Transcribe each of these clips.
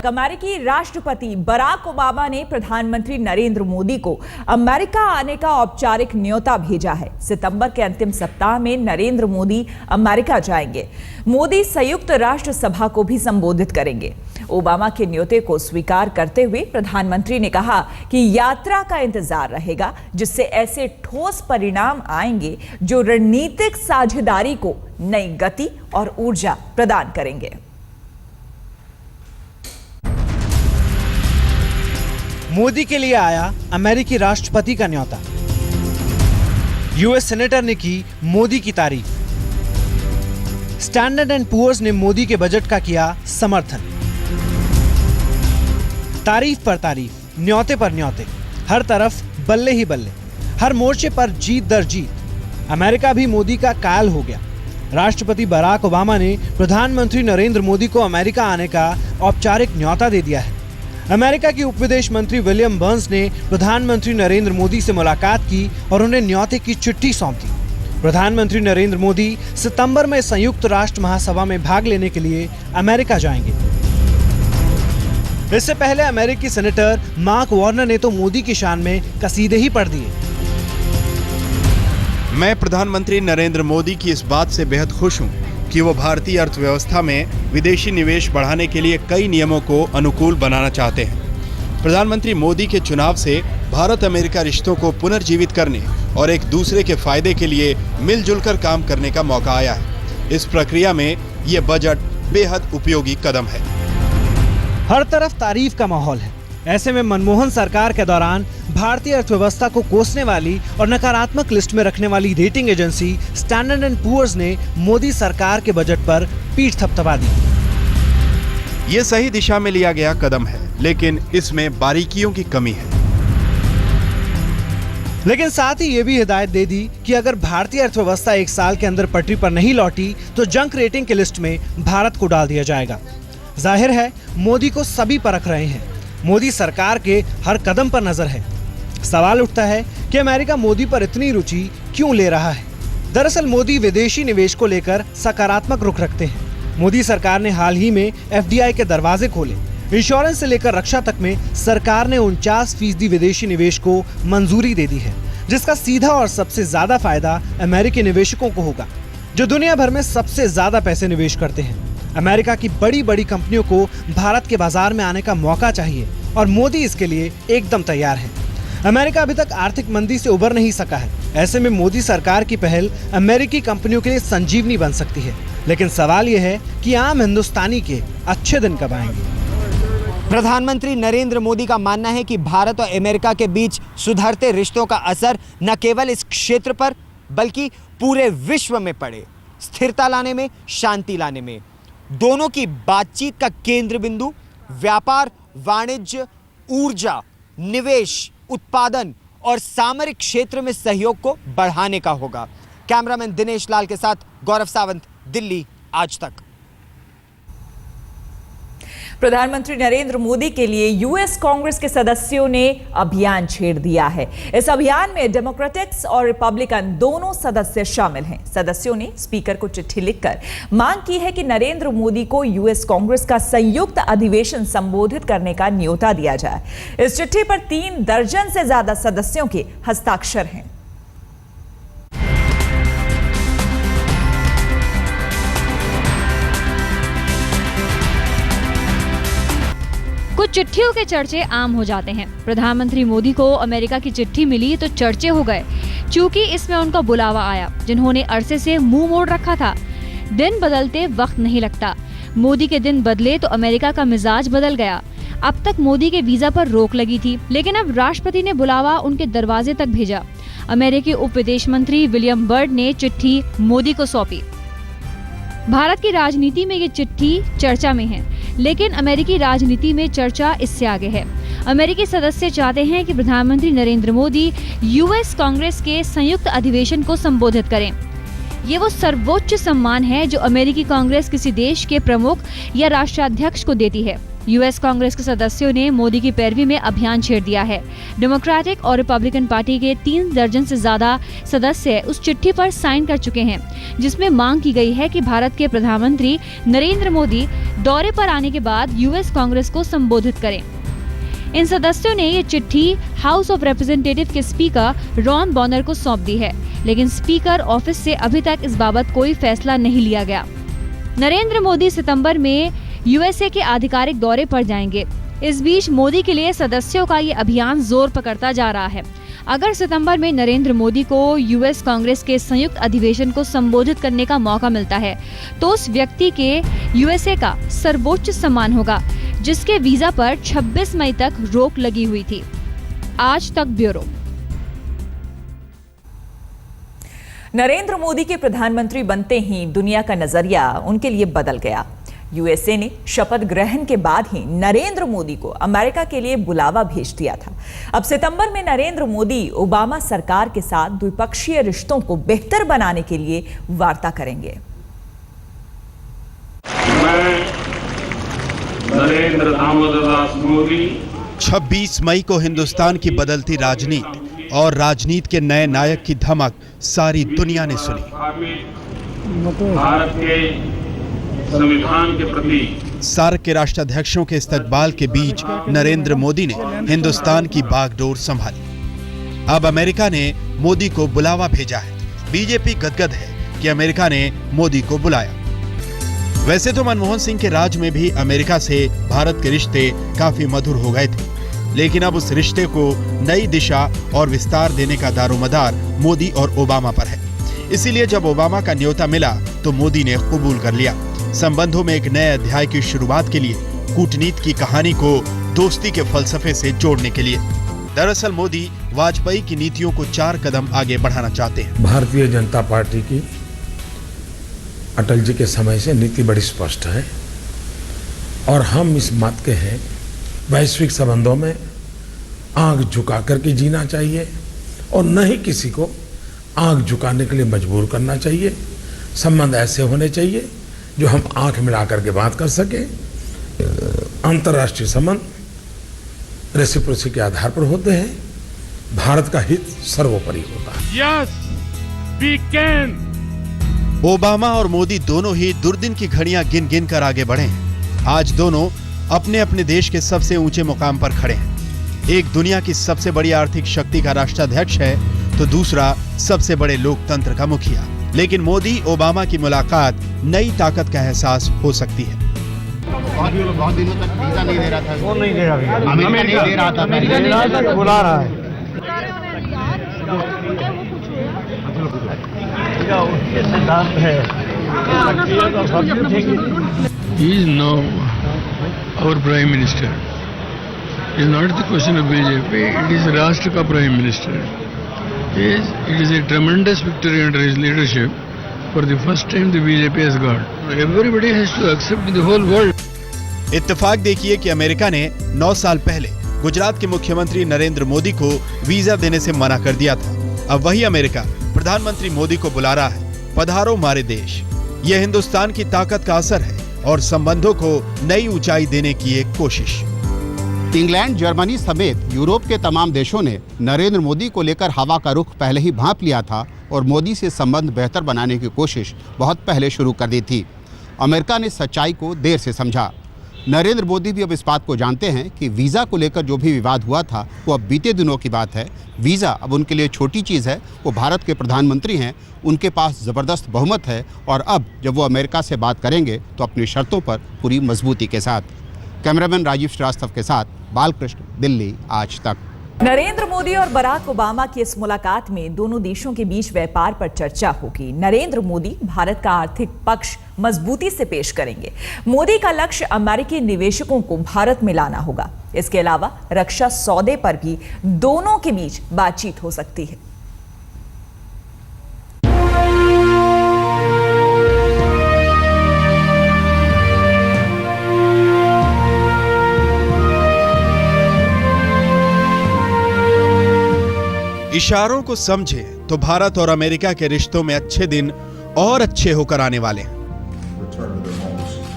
अमेरिकी राष्ट्रपति Barack Obama ने प्रधानमंत्री नरेंद्र मोदी को अमेरिका आने का औपचारिक न्योता भेजा है। सितंबर के अंतिम सप्ताह में नरेंद्र मोदी अमेरिका जाएंगे। मोदी संयुक्त राष्ट्र सभा को भी संबोधित करेंगे। ओबामा के न्योते को स्वीकार करते हुए प्रधानमंत्री ने कहा कि यात्रा का इंतजार रहेगा, जिससे ऐसे ठोस परिणाम आएंगे जो रणनीतिक साझेदारी को नई गति और ऊर्जा प्रदान करेंगे। मोदी के लिए आया अमेरिकी राष्ट्रपति का न्योता। यूएस सेनेटर ने की मोदी की तारीफ। स्टैंडर्ड एंड पुअर्स ने मोदी के बजट का किया समर्थन। तारीफ पर तारीफ, न्योते पर न्योते, हर तरफ बल्ले ही बल्ले, हर मोर्चे पर जीत दर जीत। अमेरिका भी मोदी का कायल हो गया। राष्ट्रपति बराक ओबामा ने प्रधानमंत्री नरेंद्र मोदी को अमेरिका आने का औपचारिक न्योता दे दिया है। अमेरिका की उप विदेश मंत्री विलियम बर्न्स ने प्रधानमंत्री नरेंद्र मोदी से मुलाकात की और उन्हें न्योते की चिट्ठी सौंप दी। प्रधानमंत्री नरेंद्र मोदी सितंबर में संयुक्त राष्ट्र महासभा में भाग लेने के लिए अमेरिका जाएंगे। इससे पहले अमेरिकी सेनेटर मार्क वार्नर ने तो मोदी की शान में कसीदे ही पढ़ दिए। मैं प्रधानमंत्री नरेंद्र मोदी की इस बात से बेहद खुश हूं कि वो भारतीय अर्थव्यवस्था में विदेशी निवेश बढ़ाने के लिए कई नियमों को अनुकूल बनाना चाहते हैं। प्रधानमंत्री मोदी के चुनाव से भारत अमेरिका रिश्तों को पुनर्जीवित करने और एक दूसरे के फायदे के लिए मिलजुल कर काम करने का मौका आया है। इस प्रक्रिया में ये बजट बेहद उपयोगी कदम है। हर तरफ तारीफ का माहौल है। ऐसे में मनमोहन सरकार के दौरान भारतीय अर्थव्यवस्था को कोसने वाली और नकारात्मक लिस्ट में रखने वाली rating agency Standard and Poor's ने मोदी सरकार के बजट पर पीठ थपथपा दी। ये सही दिशा में लिया गया कदम है, लेकिन इसमें बारीकियों की कमी है। लेकिन साथ ही ये भी हिदायत दे दी कि अगर भारतीय अर्थव्यवस्था एक साल के अंदर पटरी पर नहीं लौटी तो जंक रेटिंग की लिस्ट में भारत को डाल दिया जाएगा। जाहिर है मोदी को सभी परख रहे हैं। मोदी सरकार के हर कदम पर नजर है। सवाल उठता है कि अमेरिका मोदी पर इतनी रुचि क्यों ले रहा है। दरअसल मोदी विदेशी निवेश को लेकर सकारात्मक रुख रखते हैं। मोदी सरकार ने हाल ही में एफडीआई के दरवाजे खोले। इंश्योरेंस से लेकर रक्षा तक में सरकार ने 49% विदेशी निवेश को मंजूरी दे दी है, जिसका सीधा और सबसे ज्यादा फायदा अमेरिकी निवेशकों को होगा, जो दुनिया भर में सबसे ज्यादा पैसे निवेश करते हैं। अमेरिका की बड़ी बड़ी कंपनियों को भारत के बाजार में आने का मौका चाहिए और मोदी इसके लिए एकदम तैयार है। अमेरिका अभी तक आर्थिक मंदी से उबर नहीं सका है। ऐसे में मोदी सरकार की पहल अमेरिकी कंपनियों के लिए संजीवनी बन सकती है। लेकिन सवाल यह है कि आम हिंदुस्तानी के अच्छे दिन कब आएंगे। प्रधानमंत्री नरेंद्र मोदी का मानना है कि भारत और अमेरिका के बीच सुधरते रिश्तों का असर न केवल इस क्षेत्र पर बल्कि पूरे विश्व में पड़े, स्थिरता लाने में, शांति लाने में। दोनों की बातचीत का केंद्र बिंदु व्यापार, वाणिज्य, ऊर्जा, निवेश, उत्पादन और सामरिक क्षेत्र में सहयोग को बढ़ाने का होगा। कैमरामैन दिनेश लाल के साथ गौरव सावंत, दिल्ली, आज तक। प्रधानमंत्री नरेंद्र मोदी के लिए यूएस कांग्रेस के सदस्यों ने अभियान छेड़ दिया है। इस अभियान में डेमोक्रेटिक्स और रिपब्लिकन दोनों सदस्य शामिल हैं। सदस्यों ने स्पीकर को चिट्ठी लिखकर मांग की है कि नरेंद्र मोदी को यूएस कांग्रेस का संयुक्त अधिवेशन संबोधित करने का न्योता दिया जाए। इस चिट्ठी पर 3 दर्जन से ज्यादा सदस्यों के हस्ताक्षर हैं। कुछ चिट्ठियों के चर्चे आम हो जाते हैं। प्रधानमंत्री मोदी को अमेरिका की चिट्ठी मिली तो चर्चे हो गए, क्योंकि इसमें उनका बुलावा आया, जिन्होंने अरसे से मुंह मोड़ रखा था। दिन बदलते वक्त नहीं लगता। मोदी के दिन बदले तो अमेरिका का मिजाज बदल गया। अब तक मोदी के वीजा पर रोक लगी थी, लेकिन अब राष्ट्रपति ने बुलावा उनके दरवाजे तक भेजा। अमेरिकी उप विदेश मंत्री विलियम बर्ड ने चिट्ठी मोदी को सौंपी। भारत की राजनीति में ये चिट्ठी चर्चा में है, लेकिन अमेरिकी राजनीति में चर्चा इससे आगे है। अमेरिकी सदस्य चाहते हैं कि प्रधानमंत्री नरेंद्र मोदी यूएस कांग्रेस के संयुक्त अधिवेशन को संबोधित करें। ये वो सर्वोच्च सम्मान है जो अमेरिकी कांग्रेस किसी देश के प्रमुख या राष्ट्राध्यक्ष को देती है। यूएस कांग्रेस के सदस्यों ने मोदी की पैरवी में अभियान छेड़ दिया है। डेमोक्रेटिक और रिपब्लिकन पार्टी के 3 दर्जन से ज्यादा सदस्य उस चिट्ठी पर साइन कर चुके हैं, जिसमें मांग की गई है कि भारत के प्रधानमंत्री नरेंद्र मोदी दौरे पर आने के बाद यूएस कांग्रेस को संबोधित करें। इन सदस्यों ने ये चिट्ठी हाउस ऑफ रिप्रेजेंटेटिव के स्पीकर रॉन बॉनर को सौंप दी है, लेकिन स्पीकर ऑफिस से अभी तक इस बाबत कोई फैसला नहीं लिया गया। नरेंद्र मोदी सितंबर में यूएसए के आधिकारिक दौरे पर जाएंगे। इस बीच मोदी के लिए सदस्यों का ये अभियान जोर पकड़ता जा रहा है। अगर सितंबर में नरेंद्र मोदी को यूएस कांग्रेस के संयुक्त अधिवेशन को संबोधित करने का मौका मिलता है, तो उस व्यक्ति के यूएसए का सर्वोच्च सम्मान होगा, जिसके वीजा पर 26 मई तक रोक लगी हुई थी। आज तक ब्यूरो। नरेंद्र मोदी के प्रधानमंत्री बनते ही दुनिया का नजरिया उनके लिए बदल गया। यूएसए ने शपथ ग्रहण के बाद ही नरेंद्र मोदी को अमेरिका के लिए बुलावा भेज दिया था। अब सितंबर में नरेंद्र मोदी ओबामा सरकार के साथ द्विपक्षीय रिश्तों को बेहतर बनाने के लिए वार्ता करेंगे। मैं नरेंद्र दामोदरदास मोदी 26 मई को हिंदुस्तान की बदलती राजनीति और राजनीति के नए नायक की धमक सारी दुनिया ने सुनी। भारत के संविधान के प्रति सार्क के राष्ट्राध्यक्षों के इस्तकबाल के बीच नरेंद्र मोदी ने हिंदुस्तान की बागडोर संभाली। अब अमेरिका ने मोदी को बुलावा भेजा है। बीजेपी गदगद है कि अमेरिका ने मोदी को बुलाया। वैसे तो मनमोहन सिंह के राज में भी अमेरिका से भारत के रिश्ते काफी मधुर हो गए थे, लेकिन अब उस रिश्ते को नई दिशा और विस्तार देने का दारोमदार मोदी और ओबामा पर है। इसीलिए जब ओबामा का न्योता मिला तो मोदी ने कबूल कर लिया। संबंधों में एक नए अध्याय की शुरुआत के लिए, कूटनीति की कहानी को दोस्ती के फलसफे से जोड़ने के लिए। दरअसल मोदी वाजपेयी की नीतियों को 4 कदम आगे बढ़ाना चाहते हैं। भारतीय जनता पार्टी की अटल जी के समय से नीति बड़ी स्पष्ट है और हम इस मत के हैं, वैश्विक संबंधों में आंख झुका करके जीना चाहिए और न ही किसी को आंख झुकाने के लिए मजबूर करना चाहिए। संबंध ऐसे होने चाहिए जो हम आंख मिला करके बात कर सके। अंतर्राष्ट्रीय संबंध रेसिप्रोसिटी के आधार पर होते हैं। भारत का हित सर्वोपरि होता है। Yes we can. ओबामा और मोदी दोनों ही दुर्दिन की घड़ियां गिन गिन कर आगे बढ़े हैं। आज दोनों अपने अपने देश के सबसे ऊंचे मुकाम पर खड़े हैं। एक दुनिया की सबसे बड़ी आर्थिक शक्ति का राष्ट्राध्यक्ष है तो दूसरा सबसे बड़े लोकतंत्र का मुखिया। लेकिन मोदी ओबामा की मुलाकात नई ताकत का एहसास हो सकती है। बहुत दिनों तक वीजा नहीं दे रहा था। वो नहीं दे रहा, अमेरिका नहीं दे रहा था, बुला रहा है। सिद्धांत है। He is now our Prime Minister. It is not the question of BJP. It is Rashtra ka Prime Minister. It is a tremendous victory under his leadership. For the first time, the BJP has got. Everybody has to accept in the whole world. इत्तेफाक देखिए कि America ने 9 साल पहले गुजरात के मुख्यमंत्री नरेंद्र मोदी को visa देने से मना कर दिया था। अब वही अमेरिका प्रधानमंत्री मोदी को बुला रहा है। पधारो मारे देश। यह हिंदुस्तान की ताकत का असर है और संबंधों को नई ऊंचाई देने की एक कोशिश। इंग्लैंड, जर्मनी समेत यूरोप के तमाम देशों ने नरेंद्र मोदी को लेकर हवा का रुख पहले ही भांप लिया था और मोदी से संबंध बेहतर बनाने की कोशिश बहुत पहले शुरू कर दी थी। अमेरिका ने सच्चाई को देर से समझा। नरेंद्र मोदी भी अब इस बात को जानते हैं कि वीज़ा को लेकर जो भी विवाद हुआ था वो अब बीते दिनों की बात है। वीज़ा अब उनके लिए छोटी चीज़ है। वो भारत के प्रधानमंत्री हैं, उनके पास ज़बरदस्त बहुमत है और अब जब वो अमेरिका से बात करेंगे तो अपनी शर्तों पर पूरी मजबूती के साथ। कैमरामैन राजीव श्रीवास्तव के साथ बालकृष्ण, दिल्ली, आज तक। नरेंद्र मोदी और बराक ओबामा की इस मुलाकात में दोनों देशों के बीच व्यापार पर चर्चा होगी। नरेंद्र मोदी भारत का आर्थिक पक्ष मजबूती से पेश करेंगे। मोदी का लक्ष्य अमेरिकी निवेशकों को भारत में लाना होगा। इसके अलावा रक्षा सौदे पर भी दोनों के बीच बातचीत हो सकती है। इशारों को समझे तो भारत और अमेरिका के रिश्तों में अच्छे दिन और अच्छे होकर आने वाले हैं।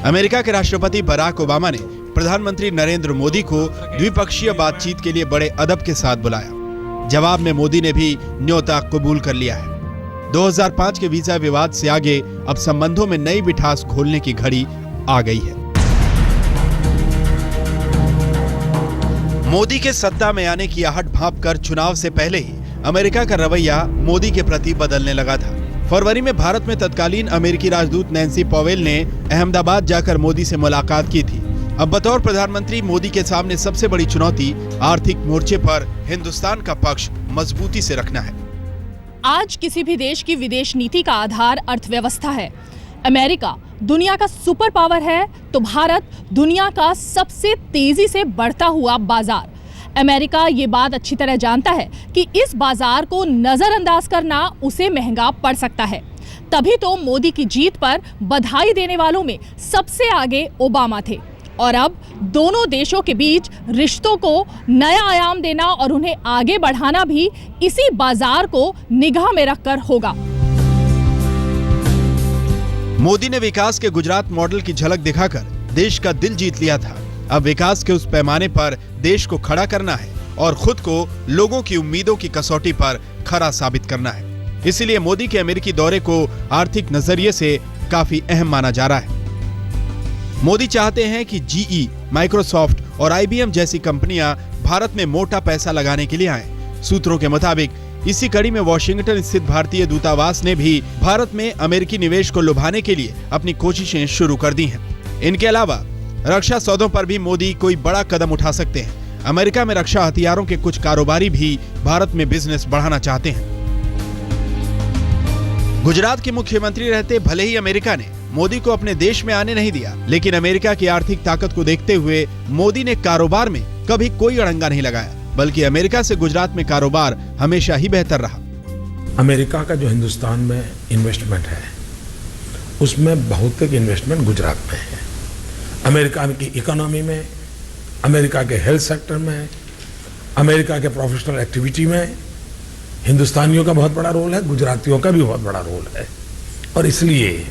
अमेरिका के राष्ट्रपति बराक ओबामा ने प्रधानमंत्री नरेंद्र मोदी को द्विपक्षीय बातचीत के लिए बड़े अदब के साथ बुलाया। जवाब में मोदी ने भी न्योता कबूल कर लिया है। 2005 के वीजा विवाद से आगे अब संबंधों में नई मिठास घोलने की घड़ी आ गई है। मोदी के सत्ता में आने की आहट भांपकर चुनाव से पहले ही अमेरिका का रवैया मोदी के प्रति बदलने लगा था। फरवरी में भारत में तत्कालीन अमेरिकी राजदूत नैन्सी पॉवेल ने अहमदाबाद जाकर मोदी से मुलाकात की थी। अब बतौर प्रधानमंत्री मोदी के सामने सबसे बड़ी चुनौती आर्थिक मोर्चे पर हिंदुस्तान का पक्ष मजबूती से रखना है। आज किसी भी देश की विदेश नीति का आधार अर्थव्यवस्था है। अमेरिका दुनिया का सुपर पावर है तो भारत दुनिया का सबसे तेजी से बढ़ता हुआ बाजार। अमेरिका ये बात अच्छी तरह जानता है कि इस बाजार को नजरअंदाज करना उसे महंगा पड़ सकता है। तभी तो मोदी की जीत पर बधाई देने वालों में सबसे आगे ओबामा थे। और अब दोनों देशों के बीच रिश्तों को नया आयाम देना और उन्हें आगे बढ़ाना भी इसी बाजार को निगाह में रखकर होगा। मोदी ने विकास के गुजरात मॉडल की झलक दिखाकर देश का दिल जीत लिया था। अब विकास के उस पैमाने पर देश को खड़ा करना है और खुद को लोगों की उम्मीदों की कसौटी पर खरा साबित करना है। इसीलिए मोदी के अमेरिकी दौरे को आर्थिक नजरिए से काफी अहम माना जा रहा है। मोदी चाहते हैं कि जीई, माइक्रोसॉफ्ट और आईबीएम जैसी कंपनियां भारत में मोटा पैसा लगाने के लिए आएं। सूत्रों के मुताबिक इसी कड़ी में वॉशिंगटन स्थित भारतीय दूतावास ने भी भारत में अमेरिकी निवेश को लुभाने के लिए अपनी कोशिशें शुरू कर दी हैं। इनके अलावा रक्षा सौदों पर भी मोदी कोई बड़ा कदम उठा सकते हैं। अमेरिका में रक्षा हथियारों के कुछ कारोबारी भी भारत में बिजनेस बढ़ाना चाहते हैं। गुजरात के मुख्यमंत्री रहते भले ही अमेरिका ने मोदी को अपने देश में आने नहीं दिया, लेकिन अमेरिका की आर्थिक ताकत को देखते हुए मोदी ने कारोबार में कभी कोई अड़ंगा नहीं लगाया, बल्कि अमेरिका से गुजरात में कारोबार हमेशा ही बेहतर रहा। अमेरिका का जो हिंदुस्तान में इन्वेस्टमेंट है उसमें बहुतेक इन्वेस्टमेंट गुजरात में है। अमेरिका की इकोनॉमी में, अमेरिका के हेल्थ सेक्टर में, अमेरिका के प्रोफेशनल एक्टिविटी में हिंदुस्तानियों का बहुत बड़ा रोल है, गुजरातियों का भी बहुत बड़ा रोल है। और इसलिए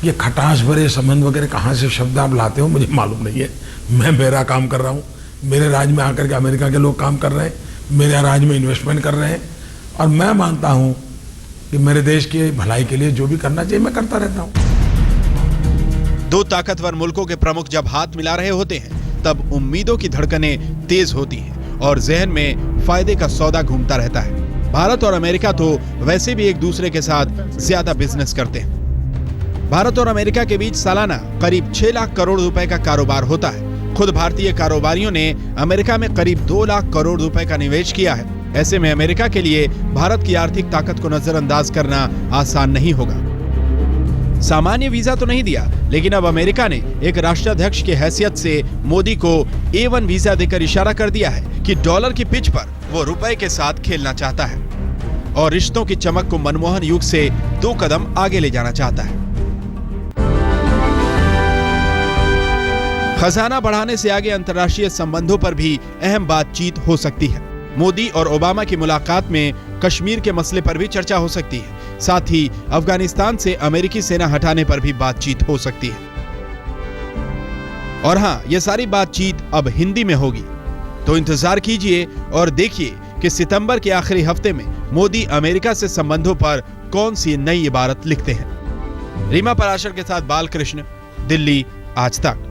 ये खटास भरे संबंध वगैरह कहाँ से शब्द आप लाते हो मुझे मालूम नहीं है। मैं मेरा काम कर रहा हूँ, मेरे राज्य में आकर के अमेरिका के लोग काम कर रहे हैं, मेरे राज्य में इन्वेस्टमेंट कर रहे हैं और मैं मानता हूँ कि मेरे देश की भलाई के लिए जो भी करना चाहिए मैं करता रहता हूँ। दो ताकतवर मुल्कों के प्रमुख जब हाथ मिला रहे होते हैं तब उम्मीदों की धड़कनें तेज होती हैं और जहन में फायदे का सौदा घूमता रहता है। भारत और अमेरिका तो वैसे भी एक दूसरे के साथ ज्यादा बिजनेस करते हैं। भारत और अमेरिका के बीच सालाना करीब 6 लाख करोड़ रुपए का कारोबार होता है। खुद भारतीय कारोबारियों ने अमेरिका में करीब 2 लाख करोड़ रुपए का निवेश किया है। ऐसे में अमेरिका के लिए भारत की आर्थिक ताकत को नजरअंदाज करना आसान नहीं होगा। सामान्य वीजा तो नहीं दिया, लेकिन अब अमेरिका ने एक राष्ट्राध्यक्ष की हैसियत से मोदी को A1 वीजा देकर इशारा कर दिया है कि डॉलर की पिच पर वो रुपए के साथ खेलना चाहता है और रिश्तों की चमक को मनमोहन युग से 2 कदम आगे ले जाना चाहता है। खजाना बढ़ाने से आगे अंतर्राष्ट्रीय संबंधों पर भी अहम बातचीत हो सकती है। मोदी और ओबामा की मुलाकात में कश्मीर के मसले पर भी चर्चा हो सकती है। साथ ही अफगानिस्तान से अमेरिकी सेना हटाने पर भी बातचीत हो सकती है। और हाँ, ये सारी बातचीत अब हिंदी में होगी, तो इंतजार कीजिए और देखिए कि सितंबर के आखिरी हफ्ते में मोदी अमेरिका से संबंधों पर कौन सी नई इबारत लिखते हैं। रीमा पराशर के साथ बालकृष्ण, दिल्ली, आज तक।